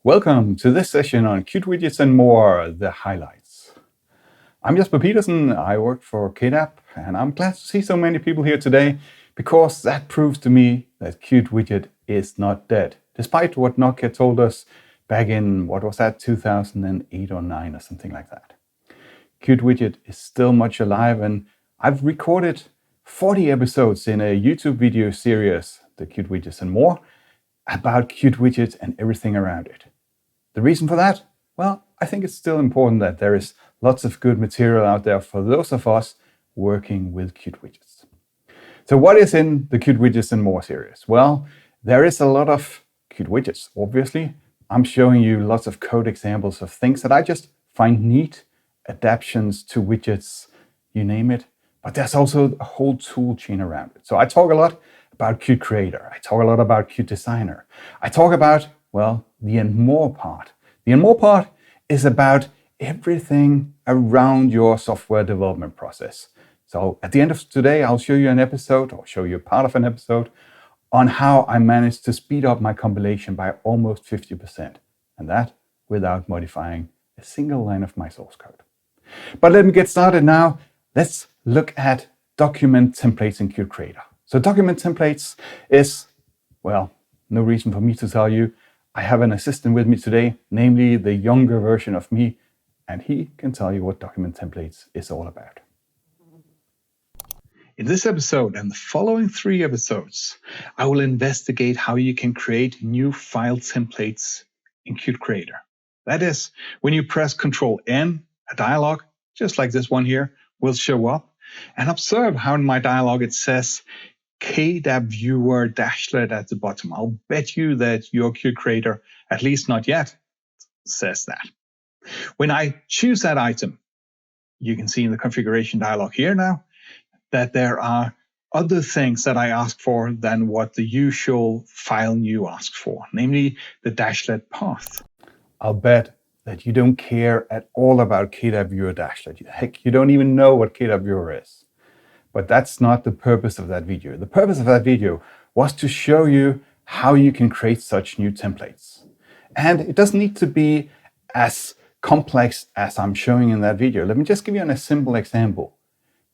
Welcome to this session on Qt Widgets and more, the highlights. I'm Jesper Pedersen, I work for Qt, and I'm glad to see so many people here today because that proves to me that Qt Widget is not dead, despite what Nokia told us back in, what was that, 2008 or 9 or something like that. Qt Widget is still much alive, and I've recorded 40 episodes in a YouTube video series, the Qt Widgets and more, about Qt Widget and everything around it. The reason for that? Well, I think it's still important that there is lots of good material out there for those of us working with Qt Widgets. So what is in the Qt Widgets and more series? Well, there is a lot of Qt Widgets, obviously. I'm showing you lots of code examples of things that I just find neat, adaptations to widgets, you name it. But there's also a whole tool chain around it. So I talk a lot about Qt Creator. I talk a lot about Qt Designer. I talk about, well, the and more part. The and more part is about everything around your software development process. So at the end of today, I'll show you an episode, or show you part of an episode, on how I managed to speed up my compilation by almost 50%. And that without modifying a single line of my source code. But let me get started now. Let's look at document templates in Qt Creator. So document templates is, well, no reason for me to tell you. I have an assistant with me today, namely the younger version of me, and he can tell you what document templates is all about. In this episode and the following 3 episodes, I will investigate how you can create new file templates in Qt Creator. That is, when you press Ctrl-N, a dialog, just like this one here, will show up. And observe how in my dialog it says KDAP viewer dashlet at the bottom. I'll bet you that your Qt Creator, at least not yet, says that. When I choose that item, you can see in the configuration dialog here now that there are other things that I ask for than what the usual file new asks for, namely the dashlet path. I'll bet that you don't care at all about KDAP viewer dashlet. Heck, you don't even know what KDAP viewer is. But that's not the purpose of that video. The purpose of that video was to show you how you can create such new templates. And it doesn't need to be as complex as I'm showing in that video. Let me just give you a simple example.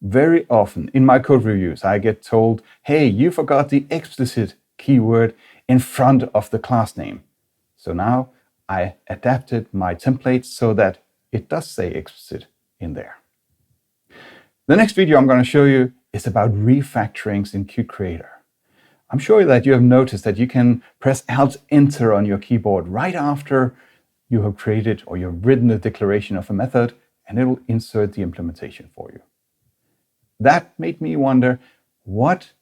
Very often in my code reviews, I get told, hey, you forgot the explicit keyword in front of the class name. So now I adapted my template so that it does say explicit in there. The next video I'm going to show you is about refactorings in Qt Creator. I'm sure that you have noticed that you can press Alt-Enter on your keyboard right after you have created or you've written the declaration of a method, and it will insert the implementation for you. That made me wonder what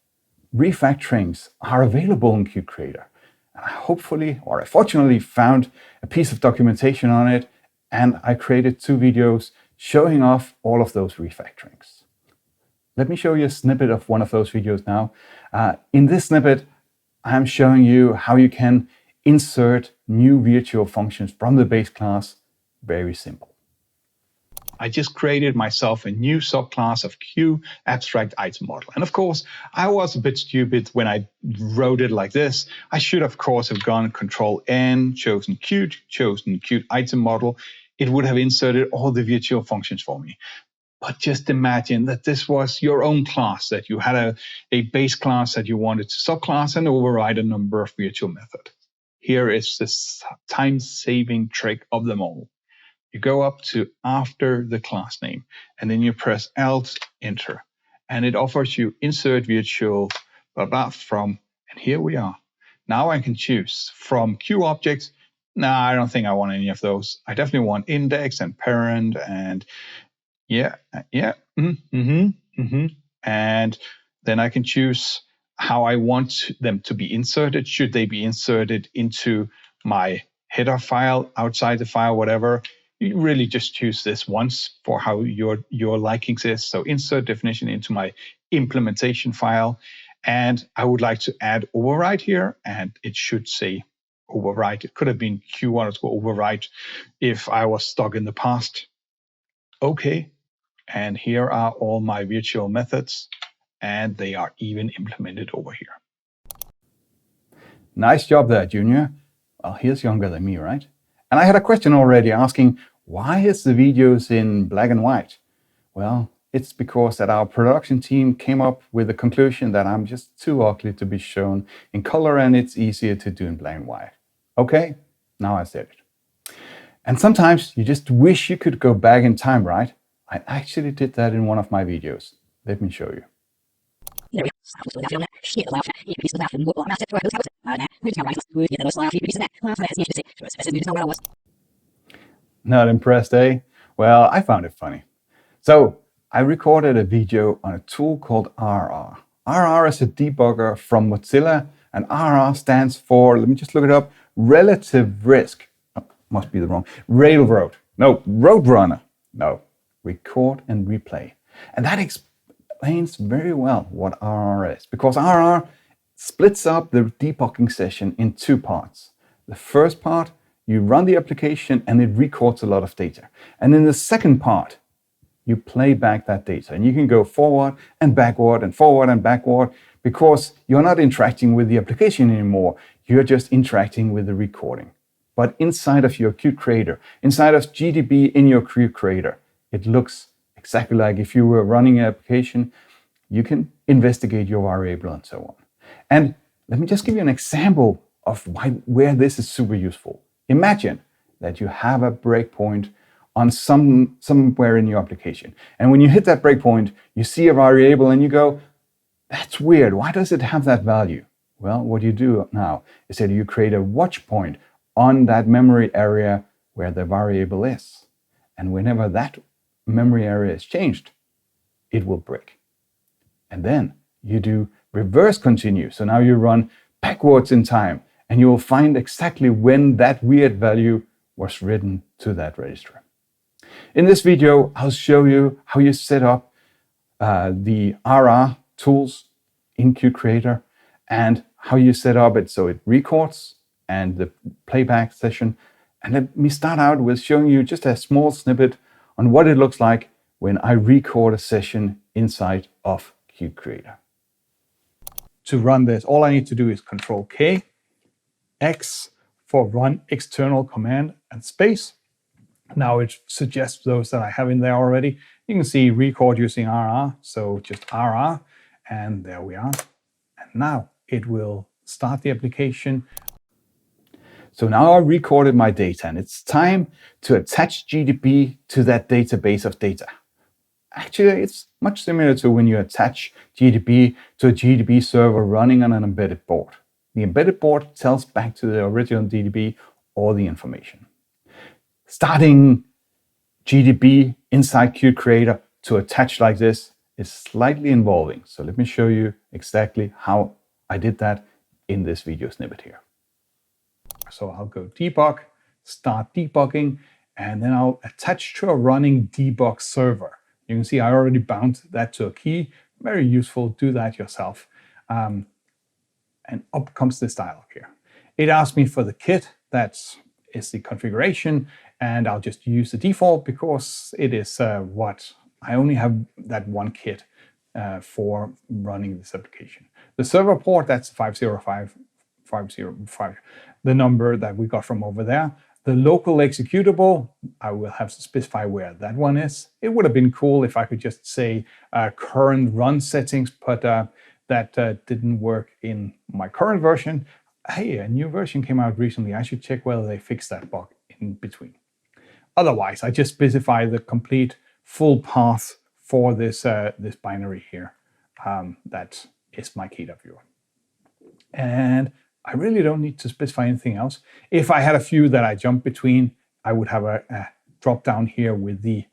refactorings are available in Qt Creator. And I fortunately found a piece of documentation on it, and I created 2 videos showing off all of those refactorings. Let me show you a snippet of one of those videos now. In this snippet, I'm showing you how you can insert new virtual functions from the base class. Very simple. I just created myself a new subclass of Q abstract item model. And of course, I was a bit stupid when I wrote it like this. I should, of course, have gone Ctrl-N, chosen Qt item model. It would have inserted all the virtual functions for me. But just imagine that this was your own class, that you had a base class that you wanted to subclass and override a number of virtual methods. Here is this time-saving trick of them all. You go up to after the class name, and then you press Alt-Enter. And it offers you insert virtual from, and here we are. Now I can choose from Q objects. No, I don't think I want any of those. I definitely want index and parent and and then I can choose how I want them to be inserted. Should they be inserted into my header file, outside the file, whatever? You really just choose this once for how your likings is. So insert definition into my implementation file. And I would like to add override here, and it should say override. It could have been Q1_override if I was stuck in the past. Okay, and here are all my virtual methods, and they are even implemented over here. Nice job there, Junior. Well, he is younger than me, right? And I had a question already asking, why is the videos in black and white? Well, it's because that our production team came up with the conclusion that I'm just too ugly to be shown in color and it's easier to do in black and white. Okay, now I said it. And sometimes you just wish you could go back in time, right? I actually did that in one of my videos. Let me show you. Not impressed, eh? Well, I found it funny. So I recorded a video on a tool called RR. RR is a debugger from Mozilla, and RR stands for, let me just look it up, relative risk. Oh, must be the wrong. Railroad. No, Roadrunner. No, record and replay. And that explains very well what RR is, because RR splits up the debugging session in two parts. The first part, you run the application and it records a lot of data. And in the second part, you play back that data. And you can go forward and backward, because you're not interacting with the application anymore. You're just interacting with the recording. But inside of your Qt Creator, inside of GDB in your Qt Creator, it looks exactly like if you were running an application. You can investigate your variable and so on. And let me just give you an example of where this is super useful. Imagine that you have a breakpoint on somewhere in your application. And when you hit that breakpoint, you see a variable and you go, that's weird. Why does it have that value? Well, what you do now is that you create a watch point on that memory area where the variable is. And whenever that memory area is changed, it will break. And then you do reverse continue. So now you run backwards in time and you will find exactly when that weird value was written to that register. In this video, I'll show you how you set up the RR tools in Qt Creator and how you set up it so it records and the playback session. And let me start out with showing you just a small snippet on what it looks like when I record a session inside of Qt Creator. To run this, all I need to do is Control K, X for run external command and space. Now it suggests those that I have in there already. You can see record using RR, so just RR, and there we are. And now it will start the application. So now I recorded my data, and it's time to attach GDB to that database of data. Actually, it's much similar to when you attach GDB to a GDB server running on an embedded board. The embedded board tells back to the original GDB all the information. Starting GDB inside Qt Creator to attach like this is slightly involving. So let me show you exactly how I did that in this video snippet here. So I'll go debug, start debugging, and then I'll attach to a running debug server. You can see I already bound that to a key. Very useful, do that yourself. And up comes this dialog here. It asks me for the kit, that is the configuration, and I'll just use the default because it is what I only have that one kit for running this application. The server port, that's 505, the number that we got from over there. The local executable, I will have to specify where that one is. It would have been cool if I could just say current run settings, but that didn't work in my current version. Hey, a new version came out recently. I should check whether they fixed that bug in between. Otherwise, I just specify the complete full path for this, this binary here. That is my KW. And I really don't need to specify anything else. If I had a few that I jump between, I would have a drop down here with the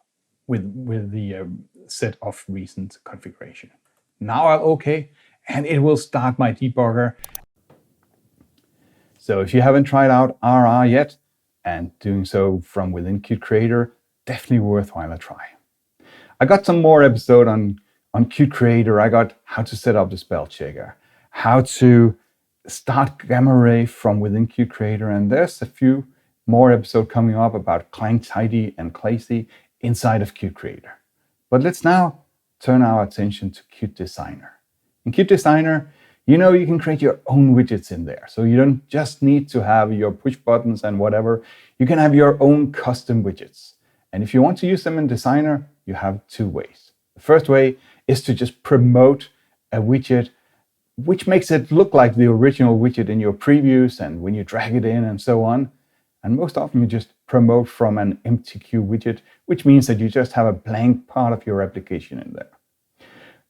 set of recent configuration. Now I'll OK, and it will start my debugger. So if you haven't tried out RR yet, and doing so from within Qt Creator, definitely worthwhile a try. I got some more episode on Qt Creator. I got how to set up the spell checker, how to start gamma ray from within Qt Creator, and there's a few more episodes coming up about Clang Tidy and Clazy inside of Qt Creator. But let's now turn our attention to Qt Designer. In Qt Designer, You can create your own widgets in there. So you don't just need to have your push buttons and whatever. You can have your own custom widgets. And if you want to use them in Designer, you have two ways. The first way is to just promote a widget, which makes it look like the original widget in your previews and when you drag it in and so on. And most often you just promote from an empty Qt widget, which means that you just have a blank part of your application in there.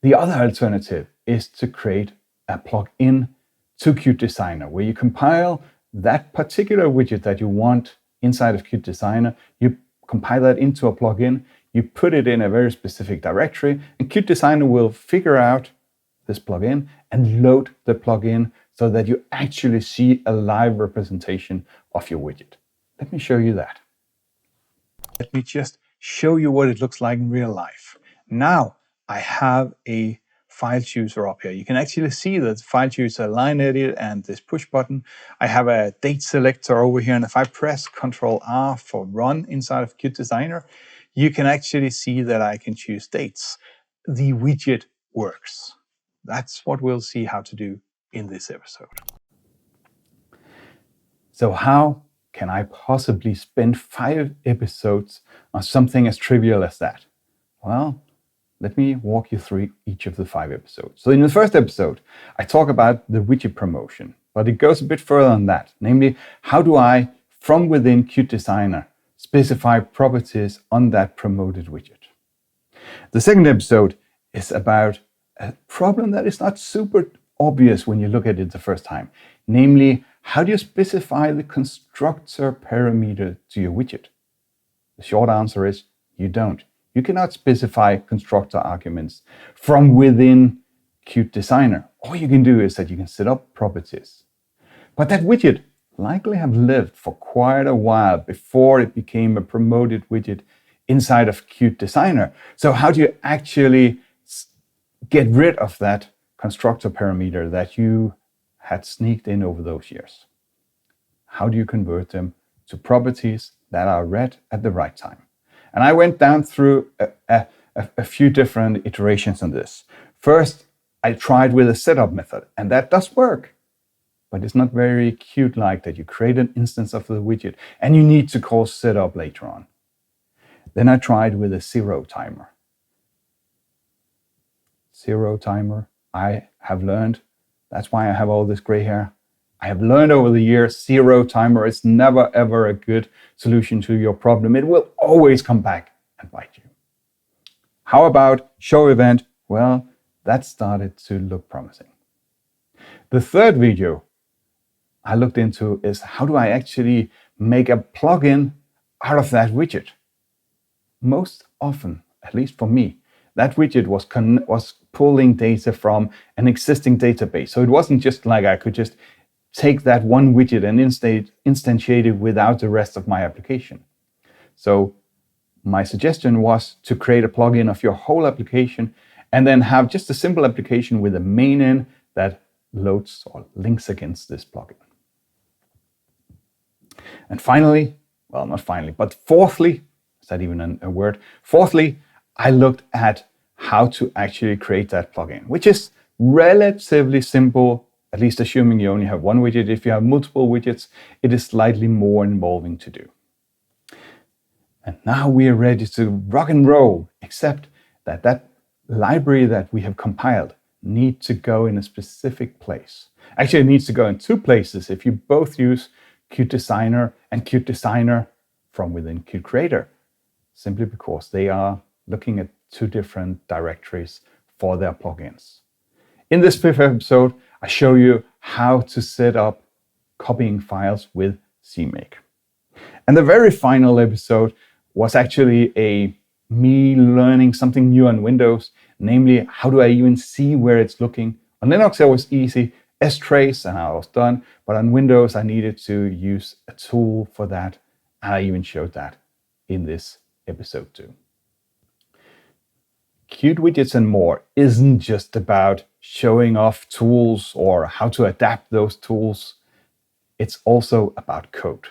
The other alternative is to create a plugin to Qt Designer, where you compile that particular widget that you want inside of Qt Designer. You compile that into a plugin, you put it in a very specific directory, and Qt Designer will figure out this plugin and load the plugin so that you actually see a live representation of your widget. Let me show you that. Let me just show you what it looks like in real life. Now I have a file chooser up here. You can actually see that the file chooser, line edit, and this push button. I have a date selector over here, and if I press Ctrl R for run inside of Qt Designer, you can actually see that I can choose dates. The widget works. That's what we'll see how to do in this episode. So how can I possibly spend 5 episodes on something as trivial as that? Well, let me walk you through each of the 5 episodes. So in the first episode, I talk about the widget promotion, but it goes a bit further than that. Namely, how do I, from within Qt Designer, specify properties on that promoted widget? The second episode is about a problem that is not super obvious when you look at it the first time. Namely, how do you specify the constructor parameter to your widget? The short answer is you don't. You cannot specify constructor arguments from within Qt Designer. All you can do is that you can set up properties. But that widget likely have lived for quite a while before it became a promoted widget inside of Qt Designer. So how do you actually get rid of that constructor parameter that you had sneaked in over those years? How do you convert them to properties that are read at the right time? And I went down through a few different iterations on this. First, I tried with a setup method, and that does work. But it's not very Qt-like that you create an instance of the widget and you need to call setup later on. Then I tried with a zero timer. Zero timer, I have learned, that's why I have all this gray hair. I have learned over the years, zero timer is never ever a good solution to your problem. It will always come back and bite you. How about show event? Well, that started to look promising. The third video I looked into is how do I actually make a plugin out of that widget? Most often, at least for me, that widget was pulling data from an existing database. So it wasn't just like I could just take that one widget and instantiate it without the rest of my application. So my suggestion was to create a plugin of your whole application and then have just a simple application with a main in that loads or links against this plugin. And finally, well, not finally, but fourthly, is that even a word? Fourthly, I looked at how to actually create that plugin, which is relatively simple, at least assuming you only have one widget. If you have multiple widgets, it is slightly more involving to do. And now we are ready to rock and roll, except that that library that we have compiled needs to go in a specific place. Actually, it needs to go in 2 places if you both use Qt Designer and Qt Designer from within Qt Creator, simply because they are looking at 2 different directories for their plugins. In this 5th episode, I show you how to set up copying files with CMake. And the very final episode was actually me learning something new on Windows, namely how do I even see where it's looking. On Linux, it was easy, strace, and I was done. But on Windows, I needed to use a tool for that. And I even showed that in this episode too. Qt Widgets and more isn't just about showing off tools or how to adapt those tools. It's also about code.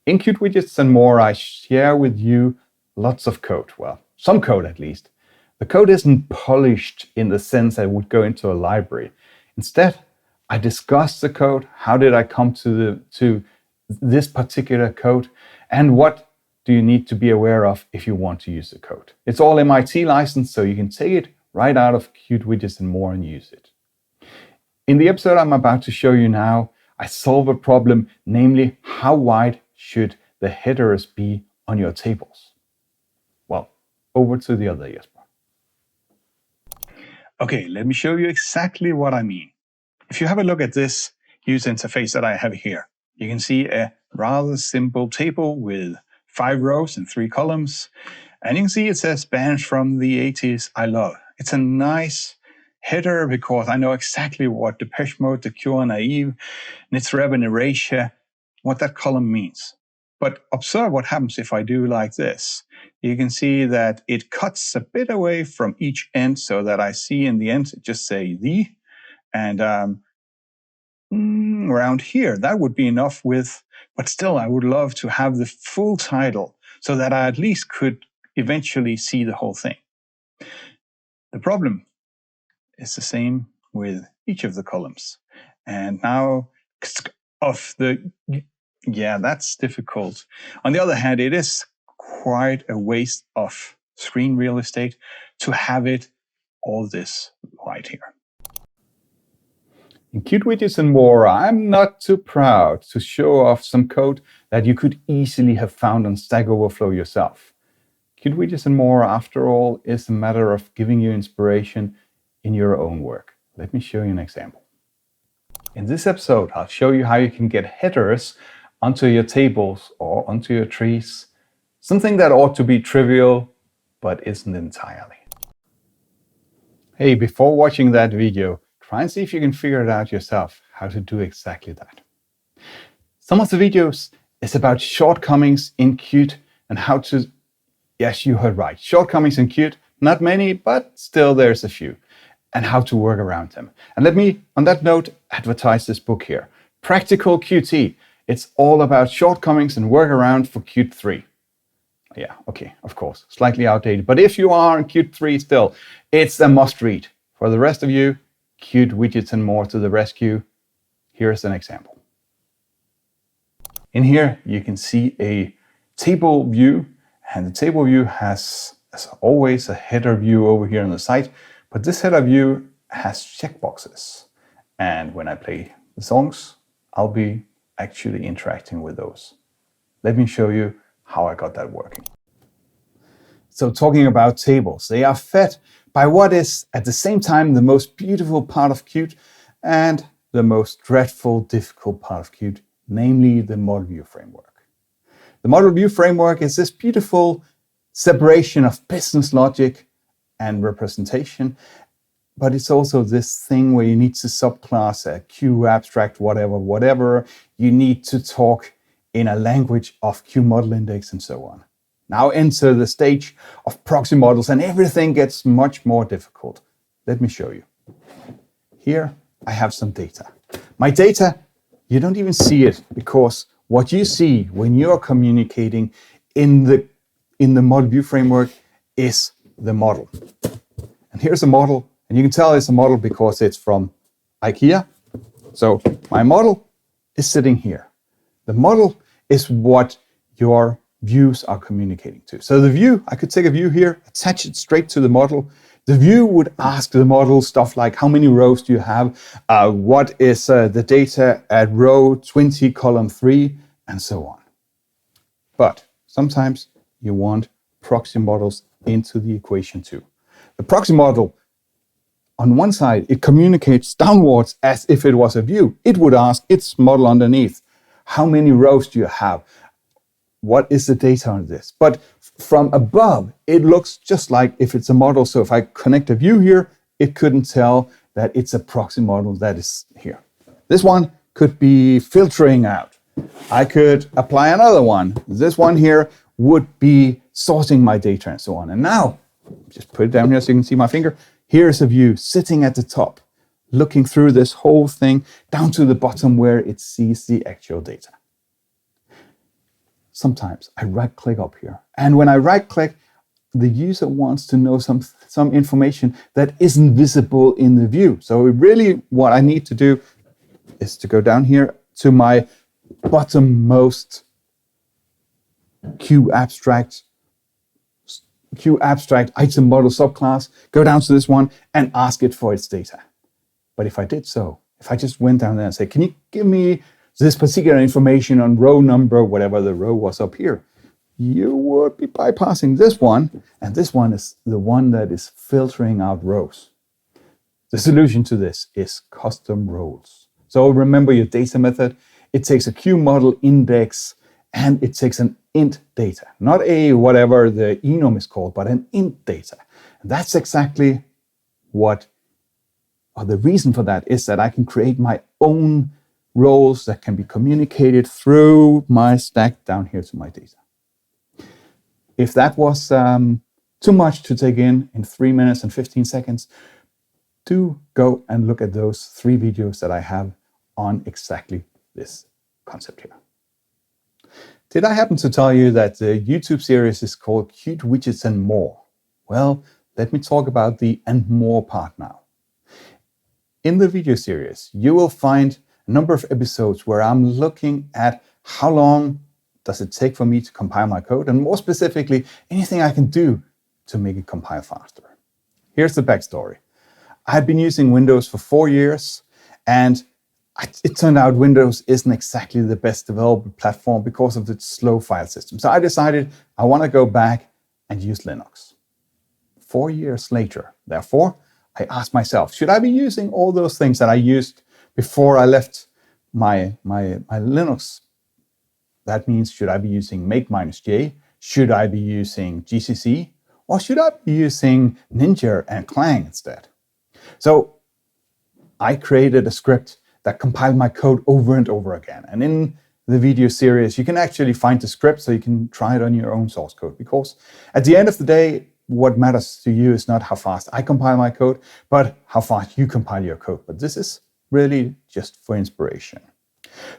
In Qt Widgets and more, I share with you lots of code. Well, some code at least. The code isn't polished in the sense that it would go into a library. Instead, I discuss the code. How did I come to this particular code? And what do you need to be aware of if you want to use the code? It's all MIT licensed, so you can take it right out of Qt Widgets and more and use it. In the episode I'm about to show you now, I solve a problem, namely how wide should the headers be on your tables? Well, over to the other Jesper. Okay, let me show you exactly what I mean. If you have a look at this user interface that I have here, you can see a rather simple table with 5 rows and 3 columns. And you can see it says bands from the 80s I love. It's a nice header because I know exactly what Depeche Mode, The Cure, Naive, Nitzreb and Erasure, what that column means. But observe what happens if I do like this. You can see that it cuts a bit away from each end so that I see in the end, just say the, and around here, that would be enough width, but still I would love to have the full title so that I at least could eventually see the whole thing. The problem is the same with each of the columns. And now that's difficult. On the other hand, it is quite a waste of screen real estate to have it all this right here. In Qt Widgets and more, I'm not too proud to show off some code that you could easily have found on Stack Overflow yourself. Qt Widgets and more, after all, is a matter of giving you inspiration in your own work. Let me show you an example. In this episode, I'll show you how you can get headers onto your tables or onto your trees, something that ought to be trivial, but isn't entirely. Hey, before watching that video, try and see if you can figure it out yourself, how to do exactly that. Some of the videos is about shortcomings in Qt and how to, yes, you heard right, shortcomings in Qt, not many, but still there's a few, and how to work around them. And let me, on that note, advertise this book here, Practical Qt. It's all about shortcomings and workaround for Qt 3. Yeah, okay, of course, slightly outdated, but if you are in Qt 3 still, it's a must read. For the rest of you, Qt Widgets and more to the rescue. Here's an example. In here, you can see a table view, and the table view has, as always, a header view over here on the side, but this header view has checkboxes. And when I play the songs, I'll be actually interacting with those. Let me show you how I got that working. So talking about tables, they are fed by what is at the same time the most beautiful part of Qt and the most dreadful, difficult part of Qt, namely the model view framework. The model view framework is this beautiful separation of business logic and representation, but it's also this thing where you need to subclass a Q abstract, whatever. You need to talk in a language of Q model index and so on. Now enter the stage of proxy models and everything gets much more difficult. Let me show you. Here I have some data. My data, you don't even see it because what you see when you're communicating in the model view framework is the model. And here's a model, and you can tell it's a model because it's from IKEA. So my model is sitting here. The model is what your views are communicating to. So the view, I could take a view here, attach it straight to the model. The view would ask the model stuff like, how many rows do you have? What is the data at row 20, column 3, and so on. But sometimes you want proxy models into the equation too. The proxy model, on one side, it communicates downwards as if it was a view. It would ask its model underneath, how many rows do you have? What is the data on this? But from above, it looks just like if it's a model. So if I connect a view here, it couldn't tell that it's a proxy model that is here. This one could be filtering out. I could apply another one. This one here would be sorting my data and so on. And now, just put it down here so you can see my finger. Here's a view sitting at the top, looking through this whole thing down to the bottom where it sees the actual data. Sometimes I right-click up here. And when I right-click, the user wants to know some information that isn't visible in the view. So really what I need to do, is to go down here to my bottommost Qt abstract item model subclass, go down to this one and ask it for its data. But if I did so, if I just went down there and said, can you give me this particular information on row number, whatever the row was up here, you would be bypassing this one, and this one is the one that is filtering out rows. The solution to this is custom roles. So remember your data method. It takes a Q model index and it takes an int data, not a whatever the enum is called, but an int data. And that's exactly what, or the reason for that is that I can create my own roles that can be communicated through my stack down here to my data. If that was too much to take in 3 minutes and 15 seconds, do go and look at those 3 videos that I have on exactly this concept here. Did I happen to tell you that the YouTube series is called Qt Widgets and More? Well, let me talk about the and more part now. In the video series, you will find a number of episodes where I'm looking at how long does it take for me to compile my code, and more specifically, anything I can do to make it compile faster. Here's the backstory. I had been using Windows for 4 years, and it turned out Windows isn't exactly the best development platform because of its slow file system. So I decided I want to go back and use Linux. 4 years later, therefore, I asked myself, should I be using all those things that I used before I left my Linux? That means, should I be using make-j? Should I be using GCC? Or should I be using Ninja and Clang instead? So I created a script that compiled my code over and over again. And in the video series, you can actually find the script so you can try it on your own source code. Because at the end of the day, what matters to you is not how fast I compile my code, but how fast you compile your code. But this is really just for inspiration.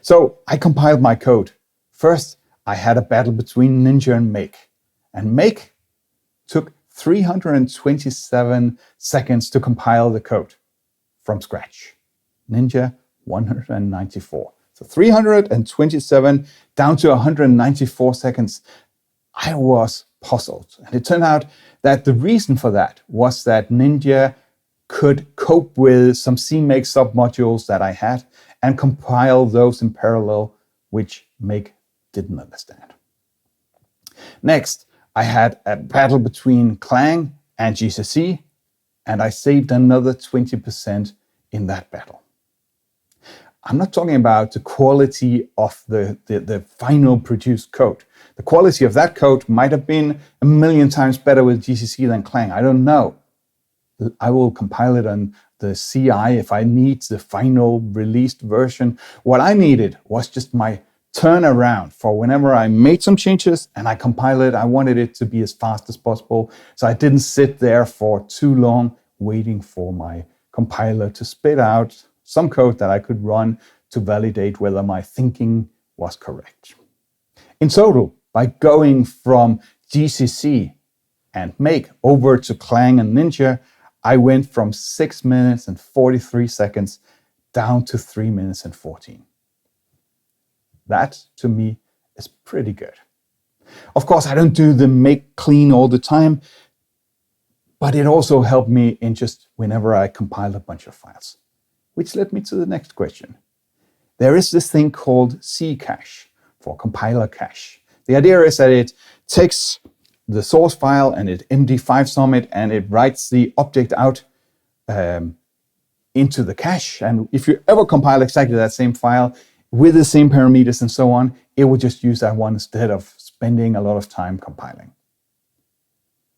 So I compiled my code. First, I had a battle between Ninja and Make. And Make took 327 seconds to compile the code from scratch. Ninja, 194. So 327 down to 194 seconds. I was puzzled. And it turned out that the reason for that was that Ninja could cope with some CMake submodules that I had and compile those in parallel, which Make didn't understand. Next, I had a battle between Clang and GCC, and I saved another 20% in that battle. I'm not talking about the quality of the final produced code. The quality of that code might have been 1,000,000 times better with GCC than Clang. I don't know. I will compile it on the CI if I need the final released version. What I needed was just my turnaround for whenever I made some changes and I compile it. I wanted it to be as fast as possible, so I didn't sit there for too long waiting for my compiler to spit out some code that I could run to validate whether my thinking was correct. In total, by going from GCC and Make over to Clang and Ninja, I went from 6 minutes and 43 seconds down to 3 minutes and 14. That, to me, is pretty good. Of course, I don't do the make clean all the time, but it also helped me in just whenever I compile a bunch of files. Which led me to the next question. There is this thing called Ccache, for compiler cache. The idea is that it takes the source file and it MD5 it and it writes the object out into the cache. And if you ever compile exactly that same file with the same parameters and so on, it will just use that one instead of spending a lot of time compiling.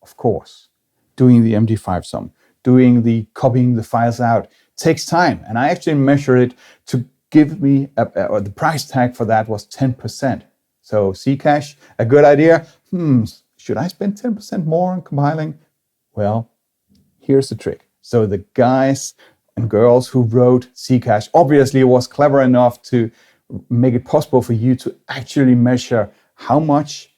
Of course, doing the MD5 doing the copying the files out takes time. And I actually measure it to give me, or the price tag for that was 10%. So Ccache, a good idea. Should I spend 10% more on compiling? Well, here's the trick. So the guys and girls who wrote Ccache obviously was clever enough to make it possible for you to actually measure how much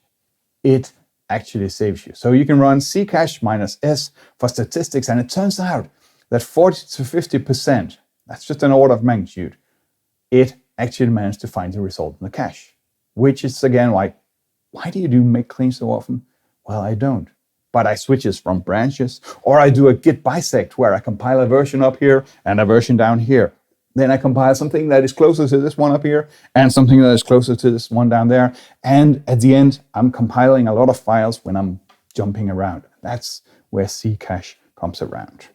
it actually saves you. So you can run Ccache -s for statistics, and it turns out that 40 to 50%, that's just an order of magnitude, it actually managed to find the result in the cache, which is again why do you do make cleans so often? Well, I don't. But I switches from branches, or I do a git bisect where I compile a version up here and a version down here. Then I compile something that is closer to this one up here and something that is closer to this one down there. And at the end, I'm compiling a lot of files when I'm jumping around. That's where Ccache comes around.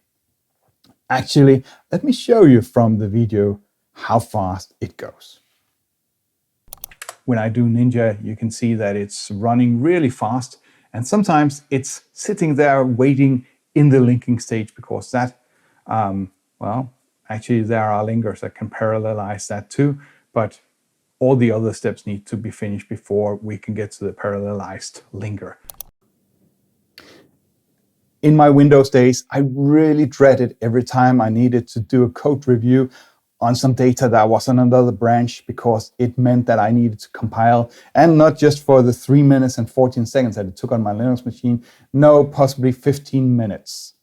Actually, let me show you from the video how fast it goes. When I do Ninja, you can see that it's running really fast. And sometimes it's sitting there waiting in the linking stage because that, well, actually there are linkers that can parallelize that too, but all the other steps need to be finished before we can get to the parallelized linker. In my Windows days, I really dreaded every time I needed to do a code review on some data that was on another branch, because it meant that I needed to compile, and not just for the 3 minutes and 14 seconds that it took on my Linux machine, no, possibly 15 minutes.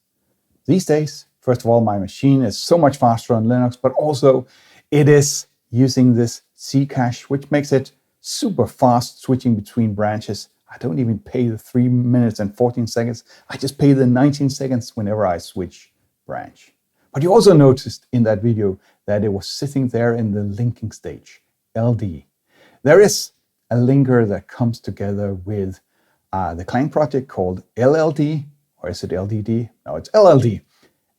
These days, first of all, my machine is so much faster on Linux, but also it is using this Ccache, which makes it super fast switching between branches. I don't even pay the 3 minutes and 14 seconds. I just pay the 19 seconds whenever I switch branch. But you also noticed in that video that it was sitting there in the linking stage, LD. There is a linker that comes together with the Clang project called LLD, or is it LDD? No, it's LLD.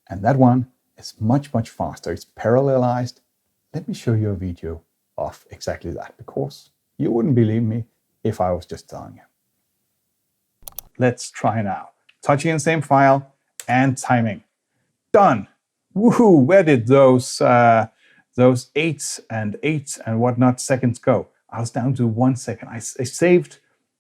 And that one is much, much faster. It's parallelized. Let me show you a video of exactly that, because you wouldn't believe me if I was just telling you. Let's try now. Touching the same file and timing. Done. Woohoo! Where did those 8 and whatnot seconds go? I was down to 1 second. I saved,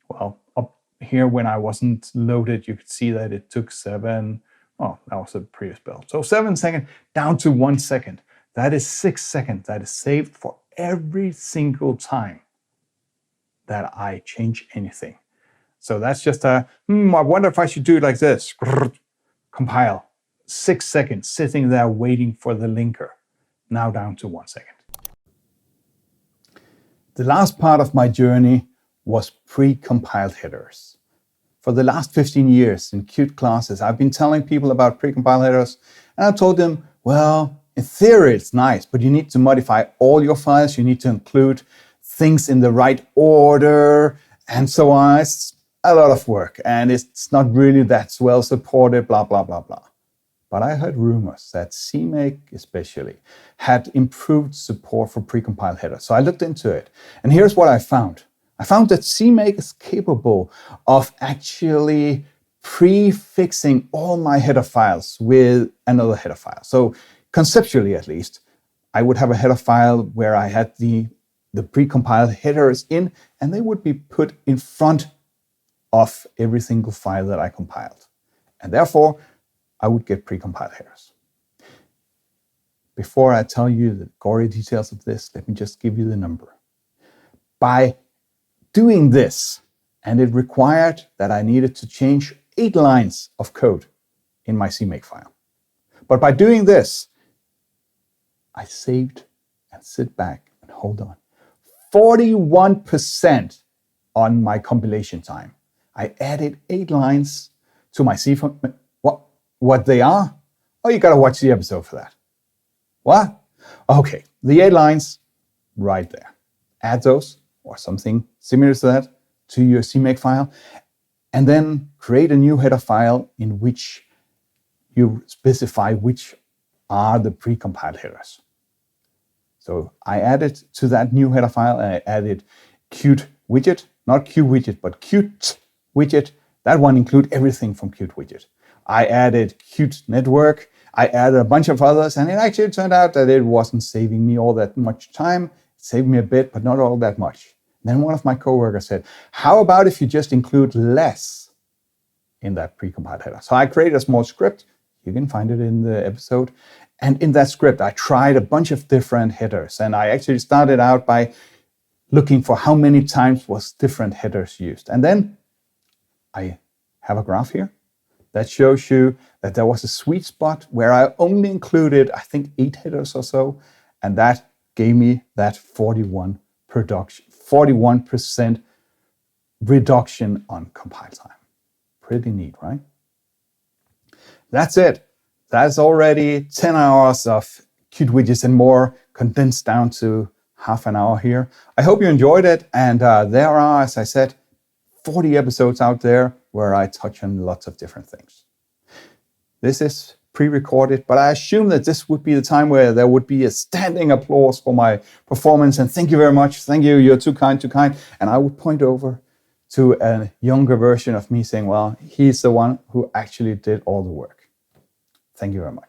well, up here when I wasn't loaded, you could see that it took 7. Oh, that was a previous build. So 7 seconds down to 1 second. That is 6 seconds. That is saved for every single time that I change anything. So that's just I wonder if I should do it like this. Compile. 6 seconds sitting there waiting for the linker. Now down to 1 second. The last part of my journey was pre-compiled headers. For the last 15 years in Qt classes, I've been telling people about pre-compiled headers, and I told them, well, in theory it's nice, but you need to modify all your files, you need to include things in the right order, and so on. It's a lot of work, and it's not really that well supported, blah, blah, blah, blah. But I heard rumors that CMake especially had improved support for precompiled headers. So I looked into it, and here's what I found. I found that CMake is capable of actually prefixing all my header files with another header file. So conceptually, at least, I would have a header file where I had the precompiled headers in, and they would be put in front of every single file that I compiled. And therefore, I would get precompiled headers. Before I tell you the gory details of this, let me just give you the number. By doing this, and it required that I needed to change 8 lines of code in my CMake file. But by doing this, I saved and sit back and hold on. 41% on my compilation time. I added 8 lines to my C. What they are? Oh, you gotta watch the episode for that. What? Okay, the 8 lines right there. Add those or something similar to that to your CMake file, and then create a new header file in which you specify which are the precompiled headers. So I added to that new header file, and I added Qt Widget, not Qt Widget, but Qt Widget. That one includes everything from Qt Widget. I added Qt Network. I added a bunch of others, and it actually turned out that it wasn't saving me all that much time. It saved me a bit, but not all that much. Then one of my coworkers said, how about if you just include less in that precompiled header? So I created a small script. You can find it in the episode. And in that script, I tried a bunch of different headers. And I actually started out by looking for how many times was different headers used. And then I have a graph here that shows you that there was a sweet spot where I only included, I think, 8 headers or so. And that gave me that 41% reduction on compile time. Pretty neat, right? That's it. That's already 10 hours of Qt Widgets and more condensed down to half an hour here. I hope you enjoyed it. And there are, as I said, 40 episodes out there where I touch on lots of different things. This is pre-recorded, but I assume that this would be the time where there would be a standing applause for my performance. And thank you very much. Thank you. You're too kind, too kind. And I would point over to a younger version of me saying, well, he's the one who actually did all the work. Thank you very much.